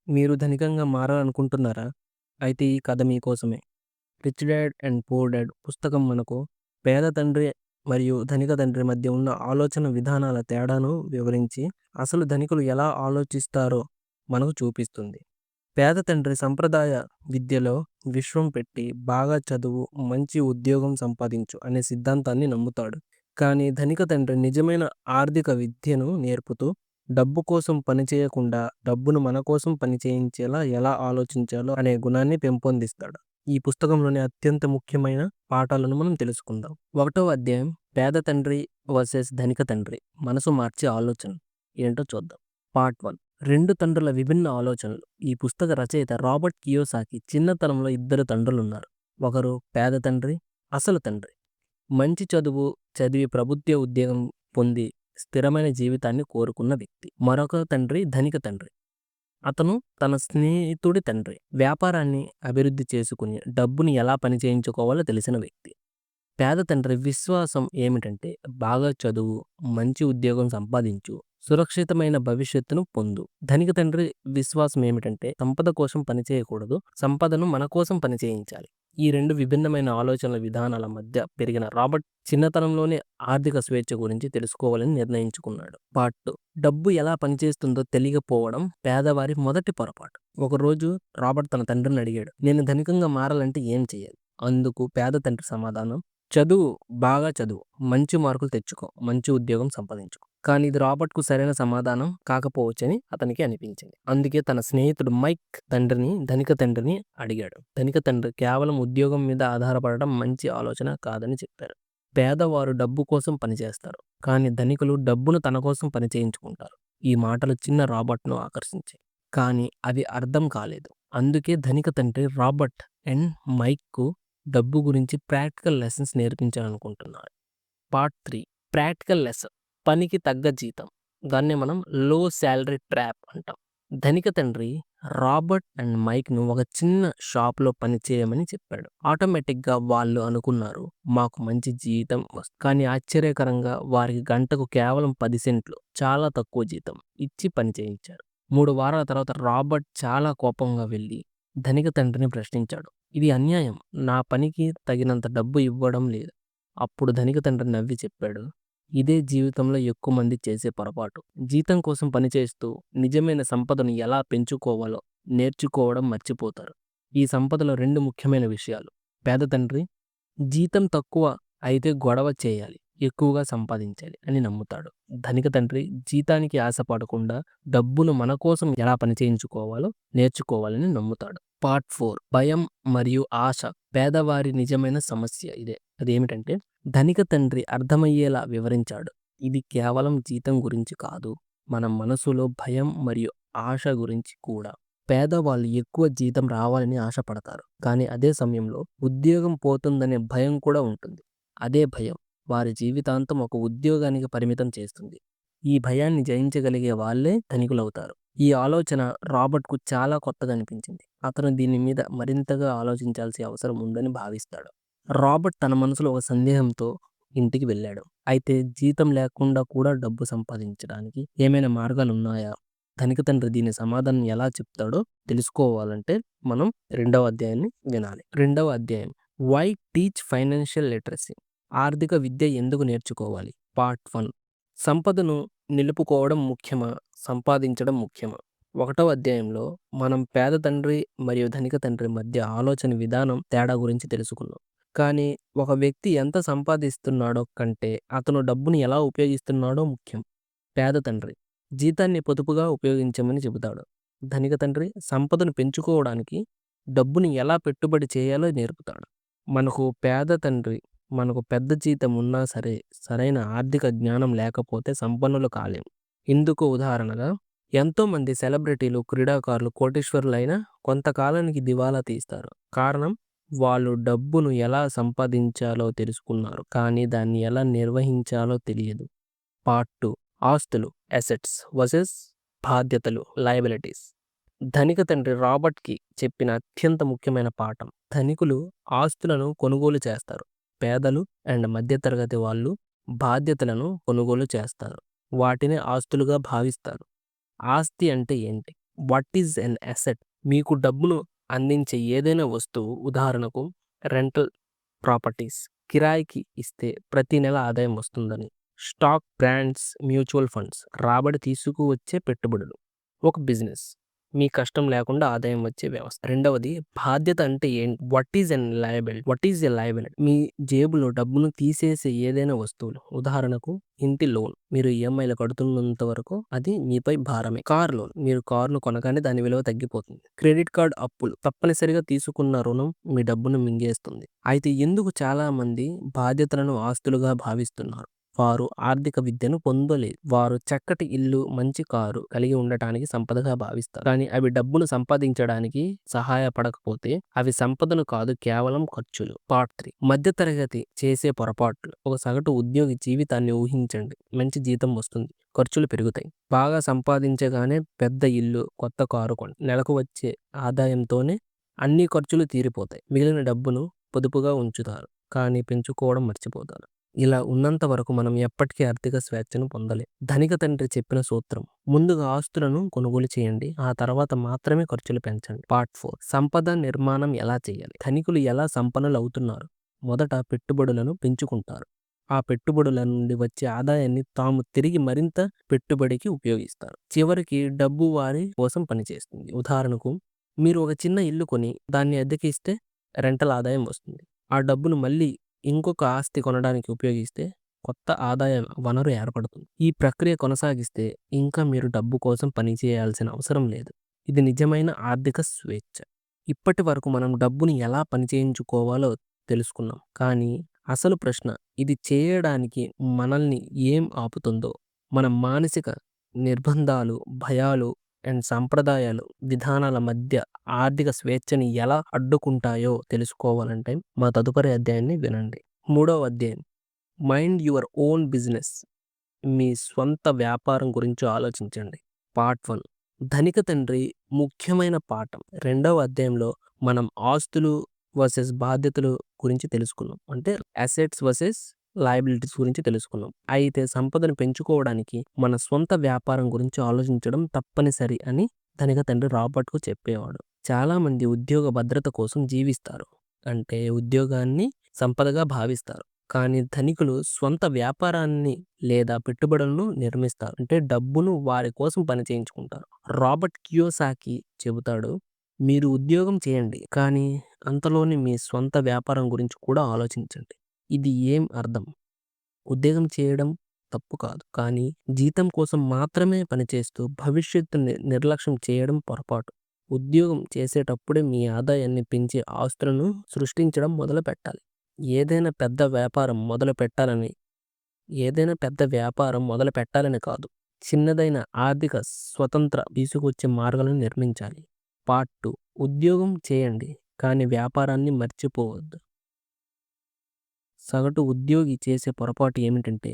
మీరు ధనికంగా మారాలనుకుంటున్నారా? అయితే ఈ కథ మీకోసమే. 'Rich dad and poor dad' పుస్తకం మనకు పేద తండ్రి మరియు ధనిక తండ్రి మధ్య ఉన్న ఆలోచన విధానాల తేడాను వివరించి, అసలు ధనికులు ఎలా ఆలోచిస్తారో మనకు చూపిస్తుంది. పేద తండ్రి సంప్రదాయ విద్యలో విశ్వం పెట్టి, బాగా చదువు, మంచి ఉద్యోగం సంపాదించు అనే సిద్ధాంతాన్ని నమ్ముతాడు. కానీ ధనిక తండ్రి నిజమైన ఆర్థిక విద్యను నేర్పుతూ, డబ్బు కోసం పని చేయకుండా, డబ్బును మన కోసం పని చేయించేలా ఎలా ఆలోచించాలో అనే గుణాన్ని పెంపొందిస్తాడు. ఈ పుస్తకంలోని అత్యంత ముఖ్యమైన పాఠాలను మనం తెలుసుకుందాం. 1వ అధ్యాయం, పేద తండ్రి వర్సెస్ ధనిక తండ్రి, మనసు మార్చే ఆలోచన ఏంటో చూద్దాం. పార్ట్ 1, 2 తండ్రుల విభిన్న ఆలోచనలు. ఈ పుస్తక రచయిత రాబర్ట్ కియోసాకి చిన్నతనంలో ఇద్దరు తండ్రులున్నారు. ఒకరు పేద తండ్రి, అసలు తండ్రి. మంచి చదువు చదివి ప్రభుత్వ ఉద్యోగం పొంది స్థిరమైన జీవితాన్ని కోరుకున్న వ్యక్తి. మరొక తండ్రి ధనిక తండ్రి. అతను తన స్నేహితుడి తండ్రి. వ్యాపారాన్ని అభివృద్ధి చేసుకుని డబ్బుని ఎలా పని చేయించుకోవాలో తెలిసిన వ్యక్తి. పేద తండ్రి విశ్వాసం ఏమిటంటే, బాగా చదువు, మంచి ఉద్యోగం సంపాదించు, సురక్షితమైన భవిష్యత్తును పొందు. ధనిక తండ్రి విశ్వాసం ఏమిటంటే, సంపద కోసం పని చేయకూడదు, సంపదను మన కోసం పని చేయించాలి. ఈ రెండు విభిన్నమైన ఆలోచనల విధానాల మధ్య పెరిగిన రాబర్ట్ చిన్నతనంలోనే ఆర్థిక స్వేచ్ఛ గురించి తెలుసుకోవాలని నిర్ణయించుకున్నాడు. పార్ట్ 2, డబ్బు ఎలా పనిచేస్తుందో తెలియకపోవడం పేదవారి మొదటి పొరపాటు. ఒకరోజు రాబర్ట్ తన తండ్రిని అడిగాడు, నేను ధనికంగా మారాలంటే ఏం చేయాలి? అందుకు పేద తండ్రి సమాధానం, చదువు, బాగా చదువు, మంచి మార్కులు తెచ్చుకో, మంచి ఉద్యోగం సంపాదించుకో. కానీ ఇది రాబర్ట్కు సరైన సమాధానం కాకపోవచ్చని అతనికి అనిపించింది. అందుకే తన స్నేహితుడు మైక్ ధనిక తండ్రిని అడిగాడు. ధనిక తండ్రి కేవలం ఉద్యోగం మీద ఆధారపడడం మంచి ఆలోచన కాదని చెప్పారు. పేదవారు డబ్బు కోసం పనిచేస్తారు, కానీ ధనికులు డబ్బును తన కోసం పని చేయించుకుంటారు. ఈ మాటలు చిన్న రాబర్ట్ను ఆకర్షించాయి, కానీ అవి అర్థం కాలేదు. అందుకే ధనిక తండ్రి రాబర్ట్ అండ్ మైక్కు డబ్బు గురించి ప్రాక్టికల్ లెసన్స్ నేర్పించాలనుకుంటున్నాడు. పార్ట్ 3, ప్రాక్టికల్ లెసన్, పనికి తగ్గ జీతం. దాన్ని మనం లో శాలరీ ట్రాప్ అంటాం. ధనిక తండ్రి రాబర్ట్ అండ్ మైక్ను ఒక చిన్న షాప్లో పని చేయమని చెప్పాడు. ఆటోమేటిక్గా వాళ్ళు అనుకున్నారు, మాకు మంచి జీతం వస్తుంది. కానీ ఆశ్చర్యకరంగా వారికి గంటకు కేవలం 10 సెంట్లు, చాలా తక్కువ జీతం ఇచ్చి పని చేయించారు. 3 వారాల తర్వాత రాబర్ట్ చాలా కోపంగా వెళ్ళి ధనిక తండ్రిని ప్రశ్నించాడు, ఇది అన్యాయం, నా పనికి తగినంత డబ్బు ఇవ్వడం లేదు. అప్పుడు ధనిక తండ్రి నవ్వి చెప్పాడు, ఇదే జీవితంలో ఎక్కువ మంది చేసే పొరపాటు. జీతం కోసం పనిచేస్తూ నిజమైన సంపదను ఎలా పెంచుకోవాలో నేర్చుకోవడం మర్చిపోతారు. ఈ సంపదలో 2 ముఖ్యమైన విషయాలు. పేద తండ్రి జీతం తక్కువ అయితే గొడవ చేయాలి, ఎక్కువగా సంపాదించాలి అని నమ్ముతాడు. ధనిక తండ్రి జీతానికి ఆశపడకుండా డబ్బును మన కోసం ఎలా పని చేయించుకోవాలో నేర్చుకోవాలని నమ్ముతాడు. పార్ట్ 4, భయం మరియు ఆశ, పేదవారి నిజమైన సమస్య ఇదే. అదేమిటంటే, ధనిక తండ్రి అర్థమయ్యేలా వివరించాడు, ఇది కేవలం జీతం గురించి కాదు, మన మనసులో భయం మరియు ఆశ గురించి కూడా. పేదవాళ్ళు ఎక్కువ జీతం రావాలని ఆశపడతారు, కానీ అదే సమయంలో ఉద్యోగం పోతుందనే భయం కూడా ఉంటుంది. అదే భయం వారి జీవితాంతం ఒక ఉద్యోగానికి పరిమితం చేస్తుంది. ఈ భయాన్ని జయించగలిగే వాళ్ళే ధనికులవుతారు. ఈ ఆలోచన రాబర్ట్కు చాలా కొత్తగా అనిపించింది. అతను దీని మీద మరింతగా ఆలోచించాల్సిన అవసరం ఉందని భావిస్తాడు. రాబర్ట్ తన మనసులో ఒక సందేహంతో ఇంటికి వెళ్ళాడు. అయితే జీతం లేకుండా కూడా డబ్బు సంపాదించడానికి ఏమైనా మార్గాలున్నాయా? ధనిక తండ్రి దీని సమాధానం ఎలా చెప్తాడో తెలుసుకోవాలంటే మనం 2వ అధ్యాయాన్ని వినాలి. 2వ అధ్యాయం, వై టీచ్ ఫైనాన్షియల్ లిటరసీ, ఆర్థిక విద్య ఎందుకు నేర్చుకోవాలి. పార్ట్ 1, సంపదను నిలుపుకోవడం ముఖ్యమా, సంపాదించడం ముఖ్యమా? 1వ అధ్యాయంలో మనం పేద తండ్రి మరియు ధనిక తండ్రి మధ్య ఆలోచన విధానం తేడా గురించి తెలుసుకున్నాం. కానీ ఒక వ్యక్తి ఎంత సంపాదిస్తున్నాడో కంటే అతను డబ్బుని ఎలా ఉపయోగిస్తున్నాడో ముఖ్యం. పేద తండ్రి జీతాన్ని పొదుపుగా ఉపయోగించమని చెబుతాడు. ధనిక తండ్రి సంపదను పెంచుకోవడానికి డబ్బుని ఎలా పెట్టుబడి చేయాలో నేర్పుతాడు. మనకు పెద్ద జీతం ఉన్నా సరే, సరైన ఆర్థిక జ్ఞానం లేకపోతే సంపన్నులు కాలేం. ఇందుకు ఉదాహరణగా, ఎంతోమంది సెలబ్రిటీలు, క్రీడాకారులు కోటీశ్వరులైనా కొంతకాలానికి దివాలా తీస్తారు. కారణం, వాళ్ళు డబ్బును ఎలా సంపాదించాలో తెలుసుకున్నారు, కానీ దాన్ని ఎలా నిర్వహించాలో తెలియదు. పార్ట్ 2, ఆస్తులు, అసెట్స్ వర్సెస్ బాధ్యతలు, లయబిలిటీస్. ధనిక తండ్రి రాబర్ట్కి చెప్పిన అత్యంత ముఖ్యమైన పాఠం, ధనికులు ఆస్తులను కొనుగోలు చేస్తారు, పేదలు అండ్ మధ్యతరగతి వాళ్ళు బాధ్యతలను కొనుగోలు చేస్తారు, వాటిని ఆస్తులుగా భావిస్తారు. ఆస్తి అంటే ఏంటి? What is an asset? మీకు డబ్బును అందించే ఏదైనా వస్తువు. ఉదాహరణకు రెంటల్ ప్రాపర్టీస్. కిరాయికి ఇస్తే ప్రతి నెల ఆదాయం వస్తుందని. స్టాక్, బ్రాండ్స్, మ్యూచువల్ ఫండ్స్ రాబడి తీసుకువచ్చే పెట్టుబడులు. ఒక బిజినెస్ మీ కష్టం లేకుండా ఆదాయం వచ్చే వ్యవస్థ. రెండవది బాధ్యత అంటే ఏంటి? What is an liability? What is a liability? మీ జేబులో డబ్బును తీసేసే ఏదైనా వస్తువులు. ఉదాహరణకు ఇంటి లోన్ మీరు ఈఎంఐలు కడుతున్నంత వరకు అది మీపై భారమే. కార్ లోన్ మీరు కారును కొనగానే దాని విలువ తగ్గిపోతుంది. క్రెడిట్ కార్డ్ అప్పులు తప్పనిసరిగా తీసుకున్న రుణం మీ డబ్బును మింగేస్తుంది. అయితే ఎందుకు చాలా మంది బాధ్యతలను ఆస్తులుగా భావిస్తున్నారు? వారు ఆర్థిక విద్యను పొందలేదు. వారు చక్కటి ఇల్లు, మంచి కారు కలిగి ఉండటానికి సంపదగా భావిస్తారు. కానీ అవి డబ్బును సంపాదించడానికి సహాయపడకపోతే అవి సంపదను కాదు, కేవలం ఖర్చులు. పార్ట్ 3 మధ్యతరగతి చేసే పొరపాట్లు. ఒక సగటు ఉద్యోగి జీవితాన్ని ఊహించండి. మంచి జీతం వస్తుంది. ఖర్చులు పెరుగుతాయి. బాగా సంపాదించగానే పెద్ద ఇల్లు, కొత్త కారు కొని నెలకు వచ్చే ఆదాయంతోనే అన్ని ఖర్చులు తీరిపోతాయి. మిగిలిన డబ్బును పొదుపుగా ఉంచుతారు. కానీ పెంచుకోవడం మర్చిపోతారు. ఇలా ఉన్నంత వరకు మనం ఎప్పటికీ ఆర్థిక స్వేచ్ఛను పొందలేం. ధనిక తండ్రి చెప్పిన సూత్రం. ముందుగా ఆస్తులను కొనుగోలు చేయండి. ఆ తర్వాత మాత్రమే ఖర్చులు పెంచండి. పార్ట్ 4 సంపద నిర్మాణం ఎలా చేయాలి? ధనికులు ఎలా సంపన్నులు అవుతున్నారు? మొదట పెట్టుబడులను పెంచుకుంటారు. ఆ పెట్టుబడుల నుండి వచ్చే ఆదాయాన్ని తాము తిరిగి మరింత పెట్టుబడికి ఉపయోగిస్తారు. చివరికి డబ్బు వారి కోసం పనిచేస్తుంది. ఉదాహరణకు మీరు ఒక చిన్న ఇల్లు కొని దాన్ని అద్దెకి ఇస్తే రెంటల్ ఆదాయం వస్తుంది. ఆ డబ్బును మళ్ళీ ఇంకొక ఆస్తి కొనడానికి ఉపయోగిస్తే కొత్త ఆదాయ వనరు ఏర్పడుతుంది. ఈ ప్రక్రియ కొనసాగిస్తే ఇంకా మీరు డబ్బు కోసం పని చేయాల్సిన అవసరం లేదు. ఇది నిజమైన ఆర్థిక స్వేచ్ఛ. ఇప్పటి వరకు మనం డబ్బుని ఎలా పని చేయించుకోవాలో తెలుసుకున్నాం. కానీ అసలు ప్రశ్న, ఇది చేయడానికి మనల్ని ఏం ఆపుతుందో, మన మానసిక నిర్బంధాలు, భయాలు అండ్ సంప్రదాయాలు, విధానాల మధ్య ఆర్థిక స్వేచ్ఛని ఎలా అడ్డుకుంటాయో తెలుసుకోవాలంటే మా తదుపరి అధ్యాయాన్ని వినండి. 3వ అధ్యాయం మైండ్ యువర్ ఓన్ బిజినెస్. మీ స్వంత వ్యాపారం గురించి ఆలోచించండి. పార్ట్ 1 ధనిక తండ్రి ముఖ్యమైన పాఠం. 2వ అధ్యాయంలో మనం ఆస్తులు వర్సెస్ బాధ్యతలు గురించి తెలుసుకున్నాం. అంటే అసెట్స్ వర్సెస్ లయబిలిటీస్ గురించి తెలుసుకున్నాం. అయితే సంపదను పెంచుకోవడానికి మన స్వంత వ్యాపారం గురించి ఆలోచించడం తప్పనిసరి అని ధనిక తండ్రి రాబర్ట్కు చెప్పేవాడు. చాలా మంది ఉద్యోగ భద్రత కోసం జీవిస్తారు. అంటే ఉద్యోగాన్ని సంపదగా భావిస్తారు. కానీ ధనికులు స్వంత వ్యాపారాన్ని లేదా పెట్టుబడులను నిర్మిస్తారు. అంటే డబ్బును వారి కోసం పని చేయించుకుంటారు. రాబర్ట్ కియోసాకి చెబుతాడు, మీరు ఉద్యోగం చేయండి, కానీ అంతలోనే మీ స్వంత వ్యాపారం గురించి కూడా ఆలోచించండి. ఇది ఏం అర్థం? ఉద్యోగం చేయడం తప్పు కాదు. కానీ జీతం కోసం మాత్రమే పనిచేస్తూ భవిష్యత్తుని నిర్లక్ష్యం చేయడం పొరపాటు. ఉద్యోగం చేసేటప్పుడే మీ ఆదాయాన్ని పెంచే ఆస్తులను సృష్టించడం మొదలుపెట్టాలి. ఏదైనా పెద్ద వ్యాపారం మొదలుపెట్టాలని కాదు. చిన్నదైన ఆర్థిక స్వతంత్ర తీసుకొచ్చే మార్గాలను నిర్మించాలి. పార్ట్ 2 ఉద్యోగం చేయండి, కానీ వ్యాపారాన్ని మర్చిపోవద్దు. సగటు ఉద్యోగి చేసే పొరపాటు ఏమిటంటే,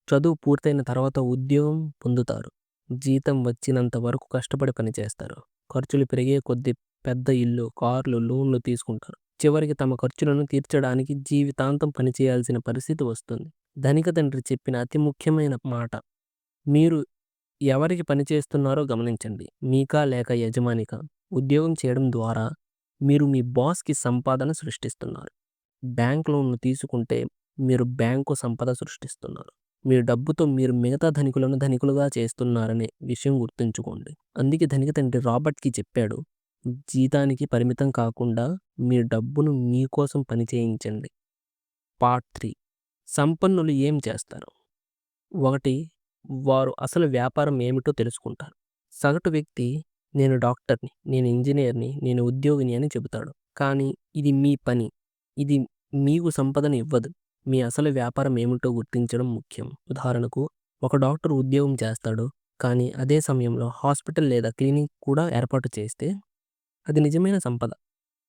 చదువు పూర్తయిన తర్వాత ఉద్యోగం పొందుతారు. జీతం వచ్చినంత వరకు కష్టపడి పనిచేస్తారు. ఖర్చులు పెరిగే కొద్దీ పెద్ద ఇల్లు, కార్లు, లోన్లు తీసుకుంటారు. చివరికి తమ ఖర్చులను తీర్చడానికి జీవితాంతం పనిచేయాల్సిన పరిస్థితి వస్తుంది. ధనిక తండ్రి చెప్పిన అతి ముఖ్యమైన మాట, మీరు ఎవరికి పనిచేస్తున్నారో గమనించండి. మీకా లేక యజమానికా? ఉద్యోగం చేయడం ద్వారా మీరు మీ బాస్కి సంపాదన సృష్టిస్తున్నారు. బ్యాంక్ లోన్లు తీసుకుంటే మీరు బ్యాంకు సంపద సృష్టిస్తున్నారు. మీ డబ్బుతో మీరు మిగతా ధనికులను ధనికులుగా చేస్తున్నారనే విషయం గుర్తుంచుకోండి. అందుకే ధనిక తండ్రి రాబర్ట్కి చెప్పాడు, జీతానికి పరిమితం కాకుండా మీ డబ్బును మీకోసం పని చేయించండి. పార్ట్ 3 సంపన్నులు ఏం చేస్తారు? 1 వారు అసలు వ్యాపారం ఏమిటో తెలుసుకుంటారు. సగటు వ్యక్తి, నేను డాక్టర్ని, నేను ఇంజనీర్ని, నేను ఉద్యోగిని అని చెబుతాడు. కానీ ఇది మీ పని. ఇది మీకు సంపదను ఇవ్వదు. మీ అసలు వ్యాపారం ఏమిటో గుర్తించడం ముఖ్యం. ఉదాహరణకు ఒక డాక్టర్ ఉద్యోగం చేస్తాడు, కానీ అదే సమయంలో హాస్పిటల్ లేదా క్లినిక్ కూడా ఏర్పాటు చేస్తే అది నిజమైన సంపద.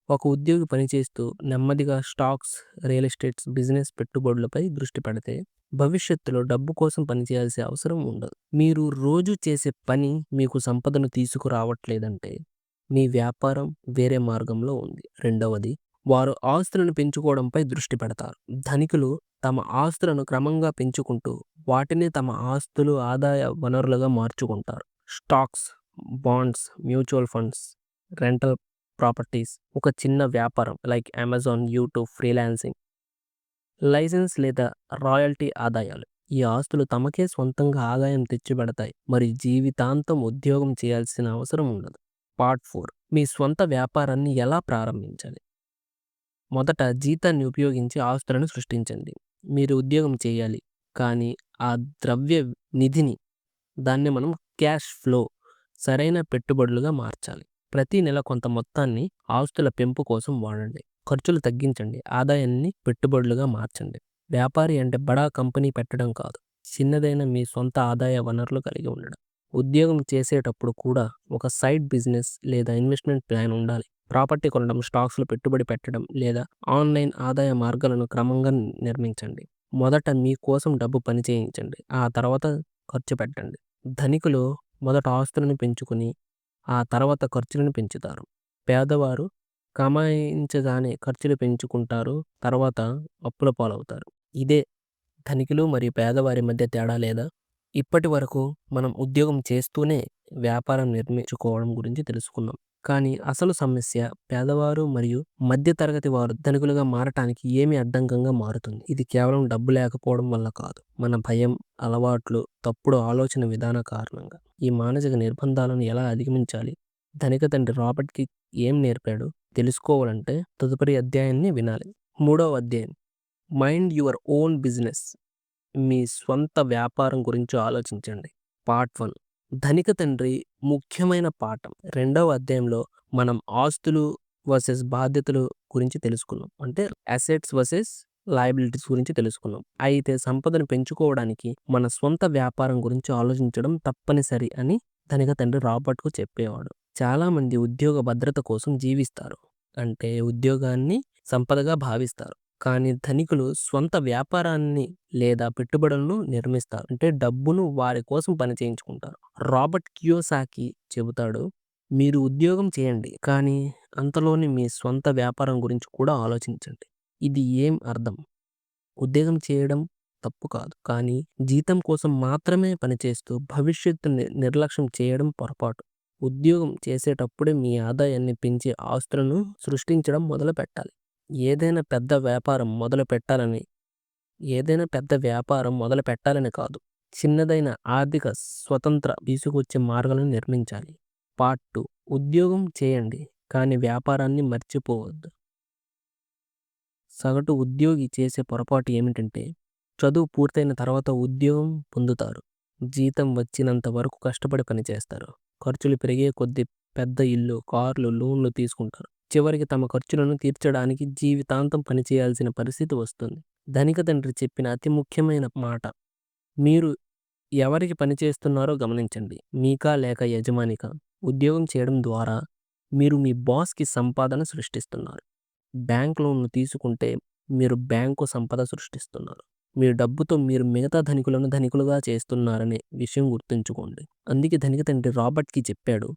ఒక ఉద్యోగి పనిచేస్తూ నెమ్మదిగా స్టాక్స్, రియల్ ఎస్టేట్స్, బిజినెస్ పెట్టుబడులపై దృష్టి పెడితే భవిష్యత్తులో డబ్బు కోసం పనిచేయాల్సిన అవసరం ఉండదు. మీరు రోజు చేసే పని మీకు సంపదను తీసుకురావట్లేదంటే మీ వ్యాపారం వేరే మార్గంలో ఉంది. రెండవది, వారు ఆస్తులను పెంచుకోవడంపై దృష్టి పెడతారు. ధనికులు తమ ఆస్తులను క్రమంగా పెంచుకుంటూ వాటిని తమ ఆస్తులు, ఆదాయ వనరులుగా మార్చుకుంటారు. Stocks bonds, mutual funds, rental properties, ఒక చిన్న వ్యాపారం like Amazon, YouTube, freelancing, licence లేదా రాయల్టీ ఆదాయాలు. ఈ ఆస్తులు తమకే సొంతంగా ఆదాయం తెచ్చిపెడతాయి మరియు జీవితాంతం ఉద్యోగం చేయాల్సిన అవసరం ఉండదు. పార్ట్ 4, మీ స్వంత వ్యాపారాన్ని ఎలా ప్రారంభించాలి. మొదట జీతాన్ని ఉపయోగించి ఆస్తులను సృష్టించండి. మీరు ఉద్యోగం చేయాలి, కానీ ఆ ద్రవ్య నిధిని, దాన్ని మనం క్యాష్ ఫ్లో, సరైన పెట్టుబడులుగా మార్చాలి. ప్రతి నెల కొంత మొత్తాన్ని ఆస్తుల పెంపు కోసం వాడండి. ఖర్చులు తగ్గించండి, ఆదాయాన్ని పెట్టుబడులుగా మార్చండి. వ్యాపారి అంటే బడా కంపెనీ పెట్టడం కాదు, చిన్నదైన మీ సొంత ఆదాయ వనరులు కలిగి ఉండడం. ఉద్యోగం చేసేటప్పుడు కూడా ఒక సైడ్ బిజినెస్ లేదా ఇన్వెస్ట్మెంట్ ప్లాన్ ఉండాలి. ప్రాపర్టీ కొనడం, స్టాక్స్లో పెట్టుబడి పెట్టడం లేదా ఆన్లైన్ ఆదాయ మార్గాలను క్రమంగా నిర్మించండి. మొదట మీ కోసం డబ్బు పని చేయించండి, ఆ తర్వాత ఖర్చు పెట్టండి. ధనికులు మొదట ఆస్తులను పెంచుకుని ఆ తర్వాత ఖర్చులను పెంచుతారు. పేదవారు కమాయించగానే ఖర్చులు పెంచుకుంటారు, తర్వాత అప్పుల పాలవుతారు. ఇదే ధనికులు మరియు పేదవారి మధ్య తేడా. లేదా ఇప్పటి వరకు మనం ఉద్యోగం చేస్తూనే వ్యాపారం నిర్మించుకోవడం గురించి తెలుసుకున్నాం. కానీ అసలు సమస్య పేదవారు మరియు మధ్యతరగతి వారు ధనికులుగా మారటానికి ఏమి అడ్డంకంగా మారుతుంది. ఇది కేవలం డబ్బు లేకపోవడం వల్ల కాదు, మన భయం, అలవాట్లు, తప్పుడు ఆలోచన విధాన కారణంగా. ఈ మానసిక నిర్బంధాలను ఎలా అధిగమించాలి, ధనిక తండ్రి రాబర్ట్కి ఏం నేర్పాడు తెలుసుకోవాలంటే తదుపరి అధ్యాయాన్ని వినాలి. 3వ అధ్యాయం, మైండ్ యువర్ ఓన్ బిజినెస్. మీ స్వంత వ్యాపారం గురించి ఆలోచించండి. పార్ట్ 1, ధనిక తండ్రి ముఖ్యమైన పాఠం. 2వ అధ్యాయంలో మనం ఆస్తులు వర్సెస్ బాధ్యతలు గురించి తెలుసుకున్నాం. అంటే అసెట్స్ వర్సెస్ లయబిలిటీస్ గురించి తెలుసుకున్నాం. అయితే సంపదను పెంచుకోవడానికి మన స్వంత వ్యాపారం గురించి ఆలోచించడం తప్పనిసరి అని ధనిక తండ్రి రాబర్ట్కు చెప్పేవాడు. చాలామంది ఉద్యోగ భద్రత కోసం జీవిస్తారు, అంటే ఉద్యోగాన్ని సంపదగా భావిస్తారు. కానీ ధనికులు స్వంత వ్యాపారాన్ని లేదా పెట్టుబడులను నిర్మిస్తారు, అంటే డబ్బును వారి కోసం పని చేయించుకుంటారు. రాబర్ట్ కియోసాకి చెబుతాడు, మీరు ఉద్యోగం చేయండి, కానీ అంతలోని మీ స్వంత వ్యాపారం గురించి కూడా ఆలోచించండి. ఇది ఏం అర్థం? ఉద్యోగం చేయడం తప్పు కాదు, కానీ జీతం కోసం మాత్రమే పనిచేస్తూ భవిష్యత్తుని నిర్లక్ష్యం చేయడం పొరపాటు. ఉద్యోగం చేసేటప్పుడే మీ ఆదాయాన్ని పెంచే ఆస్తులను సృష్టించడం మొదలు పెట్టాలి. ఏదైనా పెద్ద వ్యాపారం మొదలు పెట్టాలని కాదు, చిన్నదైన ఆర్థిక స్వతంత్ర తీసుకొచ్చే మార్గాలను నిర్మించాలి. పార్ట్ 2, ఉద్యోగం చేయండి కానీ వ్యాపారాన్ని మర్చిపోవద్దు. సగటు ఉద్యోగి చేసే పొరపాటు ఏమిటంటే, చదువు పూర్తయిన తర్వాత ఉద్యోగం పొందుతారు, జీతం వచ్చినంత వరకు కష్టపడి పనిచేస్తారు, ఖర్చులు పెరిగే కొద్దీ పెద్ద ఇల్లు, కార్లు, లోన్లు తీసుకుంటారు. చివరికి తమ ఖర్చులను తీర్చడానికి జీవితాంతం పనిచేయాల్సిన పరిస్థితి వస్తుంది. ధనిక తండ్రి చెప్పిన అతి ముఖ్యమైన మాట, మీరు ఎవరికి పనిచేస్తున్నారో గమనించండి, మీకా లేక యజమానికా. ఉద్యోగం చేయడం ద్వారా మీరు మీ బాస్కి సంపాదన సృష్టిస్తున్నారు. బ్యాంక్ లోన్లు తీసుకుంటే మీరు బ్యాంకు సంపద సృష్టిస్తున్నారు. మీ డబ్బుతో మీరు మిగతా ధనికులను ధనికులుగా చేస్తున్నారనే విషయం గుర్తుంచుకోండి. అందుకే ధనిక తండ్రి రాబర్ట్కి చెప్పాడు,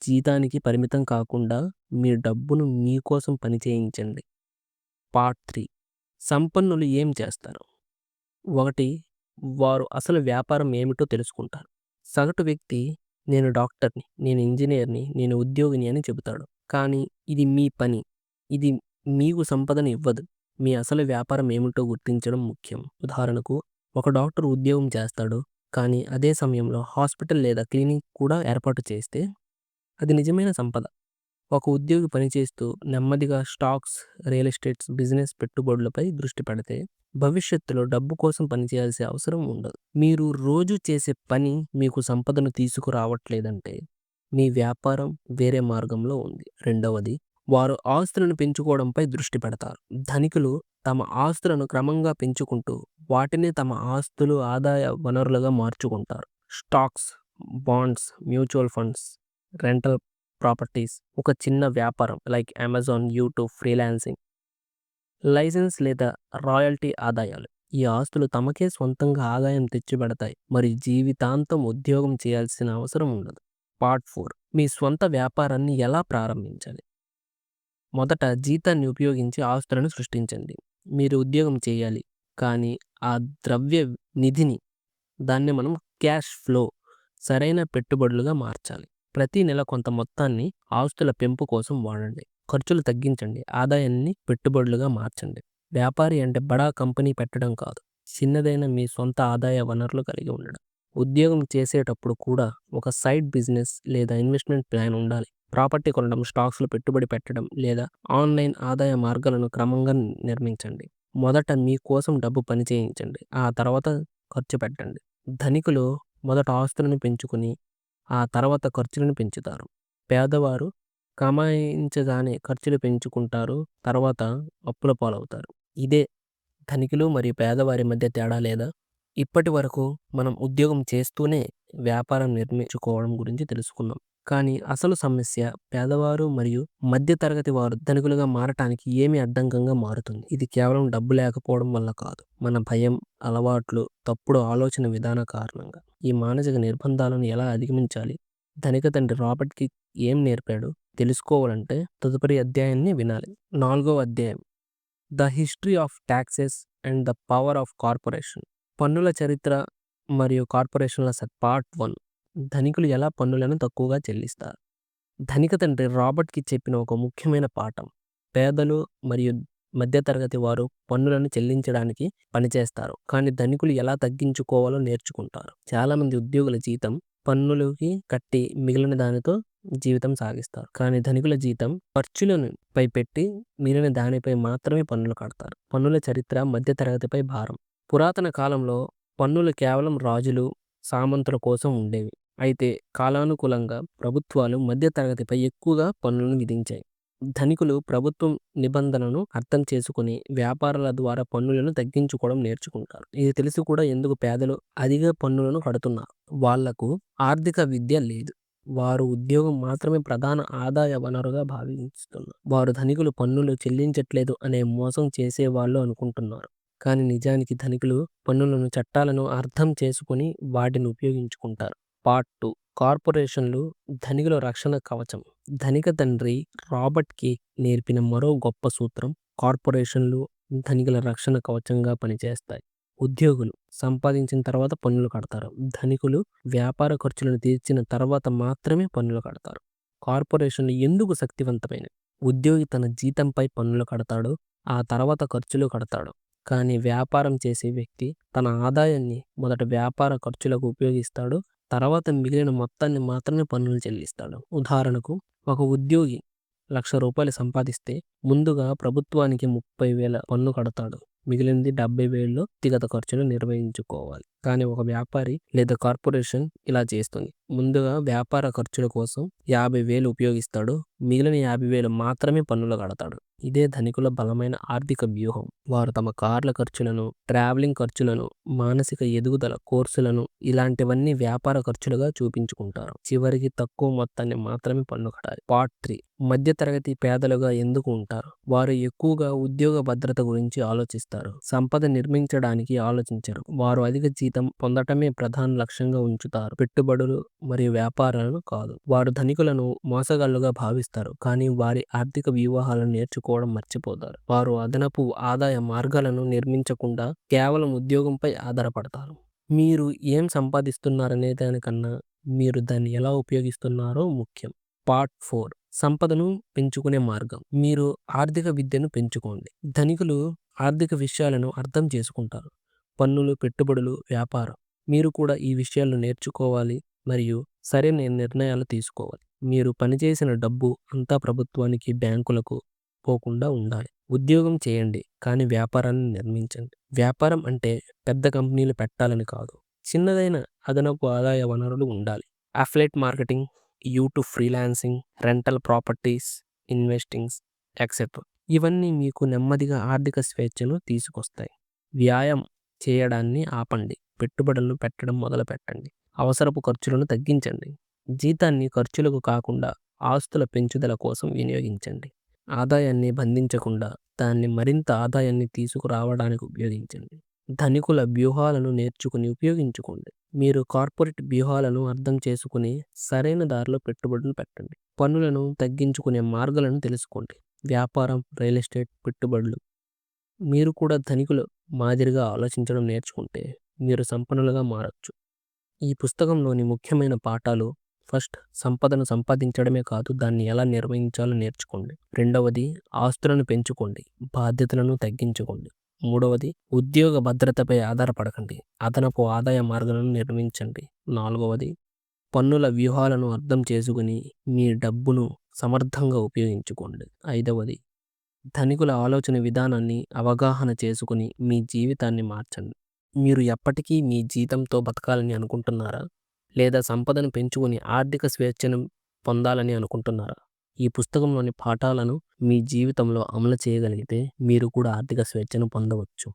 జీతానికి పరిమితం కాకుండా మీ డబ్బును మీకోసం పని చేయించండి. పార్ట్ 3, సంపన్నులు ఏం చేస్తారు. 1, వారు అసలు వ్యాపారం ఏమిటో తెలుసుకుంటారు. సగటు వ్యక్తి, నేను డాక్టర్ని, నేను ఇంజనీర్ని, నేను ఉద్యోగిని అని చెబుతాడు. కానీ ఇది మీ పని, ఇది మీకు సంపదను ఇవ్వదు. మీ అసలు వ్యాపారం ఏమిటో గుర్తించడం ముఖ్యం. ఉదాహరణకు, ఒక డాక్టర్ ఉద్యోగం చేస్తాడు, కానీ అదే సమయంలో హాస్పిటల్ లేదా క్లినిక్ కూడా ఏర్పాటు చేస్తే అది నిజమైన సంపద. ఒక ఉద్యోగి పనిచేస్తూ నెమ్మదిగా స్టాక్స్, రియల్ ఎస్టేట్స్ బిజినెస్ పెట్టుబడులపై దృష్టి పెడితే భవిష్యత్తులో డబ్బు కోసం పనిచేయాల్సిన అవసరం ఉండదు. మీరు రోజు చేసే పని మీకు సంపదను తీసుకురావట్లేదంటే మీ వ్యాపారం వేరే మార్గంలో ఉంది. 2వది, వారు ఆస్తులను పెంచుకోవడంపై దృష్టి పెడతారు. ధనికులు తమ ఆస్తులను క్రమంగా పెంచుకుంటూ వాటిని తమ ఆస్తులు, ఆదాయ వనరులుగా మార్చుకుంటారు. Stocks, bonds, mutual funds, rental properties, ఒక చిన్న వ్యాపారం like Amazon, YouTube, freelancing, licence లేదా రాయల్టీ ఆదాయాలు. ఈ ఆస్తులు తమకే సొంతంగా ఆదాయం తెచ్చిపెడతాయి మరియు జీవితాంతం ఉద్యోగం చేయాల్సిన అవసరం ఉండదు. పార్ట్ 4, మీ స్వంత వ్యాపారాన్ని ఎలా ప్రారంభించాలి. మొదట జీతాన్ని ఉపయోగించి ఆస్తులను సృష్టించండి. మీరు ఉద్యోగం చేయాలి, కానీ ఆ ద్రవ్య నిధిని, దాన్ని మనం క్యాష్ ఫ్లో, సరైన పెట్టుబడులుగా మార్చాలి. ప్రతి నెల కొంత మొత్తాన్ని ఆస్తుల పెంపు కోసం వాడండి. ఖర్చులు తగ్గించండి. ఆదాయాన్ని పెట్టుబడులుగా మార్చండి. వ్యాపారి అంటే బడా కంపెనీ పెట్టడం కాదు. చిన్నదైన మీ సొంత ఆదాయ వనరులు కలిగి ఉండడం. ఉద్యోగం చేసేటప్పుడు కూడా ఒక సైడ్ బిజినెస్ లేదా ఇన్వెస్ట్మెంట్ ప్లాన్ ఉండాలి. ప్రాపర్టీ కొనడం, స్టాక్స్‌లో పెట్టుబడి పెట్టడం లేదా ఆన్‌లైన్ ఆదాయ మార్గాలను క్రమంగా నిర్మించండి. మొదట మీ కోసం డబ్బు పని చేయించండి. ఆ తర్వాత ఖర్చు పెట్టండి. ధనికులు మొదట ఆస్తులను పెంచుకుని, ఆ తర్వాత ఖర్చులను పెంచుతారు. పేదవారు కమాయించగానే ఖర్చులు పెంచుకుంటారు. తర్వాత అప్పుల పాలవుతారు. ఇదే ధనికులు మరియు పేదవారి మధ్య తేడా లేదా? ఇప్పటి వరకు మనం ఉద్యోగం చేస్తూనే వ్యాపారం నిర్మించుకోవడం గురించి తెలుసుకున్నాం. కానీ అసలు సమస్య పేదవారు మరియు మధ్య తరగతి వారు ధనికులుగా మారటానికి ఏమి అడ్డంకంగా మారుతుంది? ఇది కేవలం డబ్బు లేకపోవడం వల్ల కాదు. మన భయం, అలవాట్లు, తప్పుడు ఆలోచన విధాన కారణంగా. ఈ మానసిక నిర్బంధాలను ఎలా అధిగమించాలి? ధనిక తండ్రి రాబర్ట్‌కి ఏం నేర్పాడు? తెలుసుకోవాలంటే తదుపరి అధ్యాయాన్ని వినాలి. 4వ అధ్యాయం the history of taxes and the power of corporation. పన్నుల చరిత్ర మరియు కార్పొరేషన్ల పార్ట్ 1. ధనికులు ఎలా పన్నులను తక్కువగా చెల్లిస్తారు? ధనిక తండ్రి రాబర్ట్‌కి చెప్పిన ఒక ముఖ్యమైన పాఠం. పేదలు మరియు మధ్యతరగతి వారు పన్నులను చెల్లించడానికి పనిచేస్తారు. కానీ ధనికులు ఎలా తగ్గించుకోవాలో నేర్చుకుంటారు. చాలామంది ఉద్యోగుల జీతం పన్నులకి కట్టి మిగిలిన దానితో జీవితం సాగిస్తారు. కానీ ధనికుల జీతం ఖర్చులను పై పెట్టి మిగిలిన దానిపై మాత్రమే పన్నులు కడతారు. పన్నుల చరిత్ర మధ్యతరగతిపై భారం. పురాతన కాలంలో పన్నులు కేవలం రాజులు, సామంతుల కోసం ఉండేవి. అయితే కాలానుగుణంగా ప్రభుత్వాలు మధ్యతరగతిపై ఎక్కువగా పన్నులను విధించాయి. ధనికులు ప్రభుత్వం నిబంధనలను అర్థం చేసుకుని వ్యాపారాల ద్వారా పన్నులను తగ్గించుకోవడం నేర్చుకుంటారు. ఇది తెలిసి కూడా ఎందుకు పేదలు అధిక పన్నులను కడుతున్నారు? వాళ్లకు ఆర్థిక విద్య లేదు. వారు ఉద్యోగం మాత్రమే ప్రధాన ఆదాయ వనరుగా భావిస్తున్నారు. వారు ధనికులు పన్నులు చెల్లించట్లేదు అనే మోసం చేసేవాళ్ళు అనుకుంటున్నారు. కానీ నిజానికి ధనికులు పన్నులను, చట్టాలను అర్థం చేసుకుని వాటిని ఉపయోగించుకుంటారు. పార్ట్ 2 కార్పొరేషన్లు ధనికుల రక్షణ కవచం. ధనిక తండ్రి రాబర్ట్‌కి నేర్పిన మరో గొప్ప సూత్రం కార్పొరేషన్లు ధనికుల రక్షణ కవచంగా పనిచేస్తాయి. ఉద్యోగులు సంపాదించిన తర్వాత పన్నులు కడతారు. ధనికులు వ్యాపార ఖర్చులను తీర్చిన తర్వాత మాత్రమే పన్నులు కడతారు. కార్పొరేషన్లు ఎందుకు శక్తివంతమైనవి? ఉద్యోగి తన జీతంపై పన్నులు కడతాడు, ఆ తర్వాత ఖర్చులు కడతాడు. కానీ వ్యాపారం చేసే వ్యక్తి తన ఆదాయాన్ని మొదట వ్యాపార ఖర్చులకు ఉపయోగిస్తాడు, తర్వాత మిగిలిన మొత్తాన్ని మాత్రమే పన్నులు చెల్లిస్తాడు. ఉదాహరణకు, ఒక ఉద్యోగి ₹1,00,000 సంపాదిస్తే ముందుగా ప్రభుత్వానికి 30,000 పన్ను కడతాడు. మిగిలింది 70,000లో వ్యక్తిగత ఖర్చులు నిర్వహించుకోవాలి. కానీ ఒక వ్యాపారి లేదా కార్పొరేషన్ ఇలా చేస్తుంది. ముందుగా వ్యాపార ఖర్చుల కోసం 50,000 ఉపయోగిస్తాడు. మిగిలిన 50,000 మాత్రమే పన్నులు కడతాడు. ఇదే ధనికుల బలమైన ఆర్థిక వ్యూహం. వారు తమ కార్ల ఖర్చులను, ట్రావెలింగ్ ఖర్చులను, మానసిక ఎదుగుదల కోర్సులను ఇలాంటివన్నీ వ్యాపార ఖర్చులుగా చూపించుకుంటారు. చివరికి తక్కువ మొత్తాన్ని మాత్రమే పన్ను కట్టాలి. పార్ట్ 3 మధ్యతరగతి పేదలుగా ఎందుకు ఉంటారు? వారు ఎక్కువగా ఉద్యోగ భద్రత గురించి ఆలోచిస్తారు. సంపద నిర్మించడానికి ఆలోచించరు. వారు అధిక జీతం పొందటమే ప్రధాన లక్ష్యంగా ఉంచుతారు. పెట్టుబడులు మరియు వ్యాపారాలను కాదు. వారు ధనికులను మోసగాళ్లుగా భావిస్తారు. కానీ వారి ఆర్థిక వ్యూహాలను నేర్చుకోవడం మర్చిపోతారు. వారు అదనపు ఆదాయ మార్గాలను నిర్మించకుండా కేవలం ఉద్యోగంపై ఆధారపడతారు. మీరు ఏం సంపాదిస్తున్నారనే దానికన్నా మీరు దాన్ని ఎలా ఉపయోగిస్తున్నారో ముఖ్యం. పార్ట్ 4 సంపదను పెంచుకునే మార్గం. మీరు ఆర్థిక విద్యను పెంచుకోండి. ధనికులు ఆర్థిక విషయాలను అర్థం చేసుకుంటారు. పన్నులు, పెట్టుబడులు, వ్యాపారం. మీరు కూడా ఈ విషయాలను నేర్చుకోవాలి మరియు సరైన నిర్ణయాలు తీసుకోవాలి. మీరు పనిచేసిన డబ్బు అంతా ప్రభుత్వానికి, బ్యాంకులకు పోకుండా ఉండాలి. ఉద్యోగం చేయండి, కానీ వ్యాపారాన్ని నిర్మించండి. వ్యాపారం అంటే పెద్ద కంపెనీలు పెట్టాలని కాదు. చిన్నదైన అదనపు ఆదాయ వనరులు ఉండాలి. Affiliate marketing, YouTube freelancing, rental properties, investings, etcetera. ఇవన్నీ మీకు నెమ్మదిగా ఆర్థిక స్వేచ్ఛను తీసుకొస్తాయి. వ్యాయామం చేయడాన్ని ఆపండి. పెట్టుబడులను పెట్టడం మొదలుపెట్టండి. అవసరపు ఖర్చులను తగ్గించండి. జీతాన్ని ఖర్చులకు కాకుండా ఆస్తుల పెంచుదల కోసం వినియోగించండి. ఆదాయాన్ని బంధించకుండా దాన్ని మరింత ఆదాయాన్ని తీసుకురావడానికి ఉపయోగించండి. ధనికుల వ్యూహాలను నేర్చుకుని ఉపయోగించుకోండి. మీరు కార్పొరేట్ వ్యూహాలను అర్థం చేసుకుని సరైన దారిలో పెట్టుబడులు పెట్టండి. పన్నులను తగ్గించుకునే మార్గాలను తెలుసుకోండి. వ్యాపారం, రియల్ ఎస్టేట్, పెట్టుబడులు. మీరు కూడా ధనికుల మాదిరిగా ఆలోచించడం నేర్చుకుంటే మీరు సంపన్నులుగా మారొచ్చు. ఈ పుస్తకంలోని ముఖ్యమైన పాఠాలు ఫస్ట్ సంపదను సంపాదించడమే కాదు, దాన్ని ఎలా నిర్వహించాలో నేర్చుకోండి. రెండవది ఆస్తులను పెంచుకోండి, బాధ్యతలను తగ్గించుకోండి. మూడవది ఉద్యోగ భద్రతపై ఆధారపడకండి, అదనపు ఆదాయ మార్గాలను నిర్మించండి. నాలుగవది పన్నుల వ్యూహాలను అర్థం చేసుకుని మీ డబ్బును సమర్థంగా ఉపయోగించుకోండి. ఐదవది ధనికుల ఆలోచన విధానాన్ని అవగాహన చేసుకుని మీ జీవితాన్ని మార్చండి. మీరు ఎప్పటికీ మీ జీతంతో బతకాలని అనుకుంటున్నారా? లేదా సంపదను పెంచుకొని ఆర్థిక స్వేచ్ఛను పొందాలని అనుకుంటున్నారా? ఈ పుస్తకంలోని పాఠాలను మీ జీవితంలో అమలు చేయగలిగితే మీరు కూడా ఆర్థిక స్వేచ్ఛను పొందవచ్చు.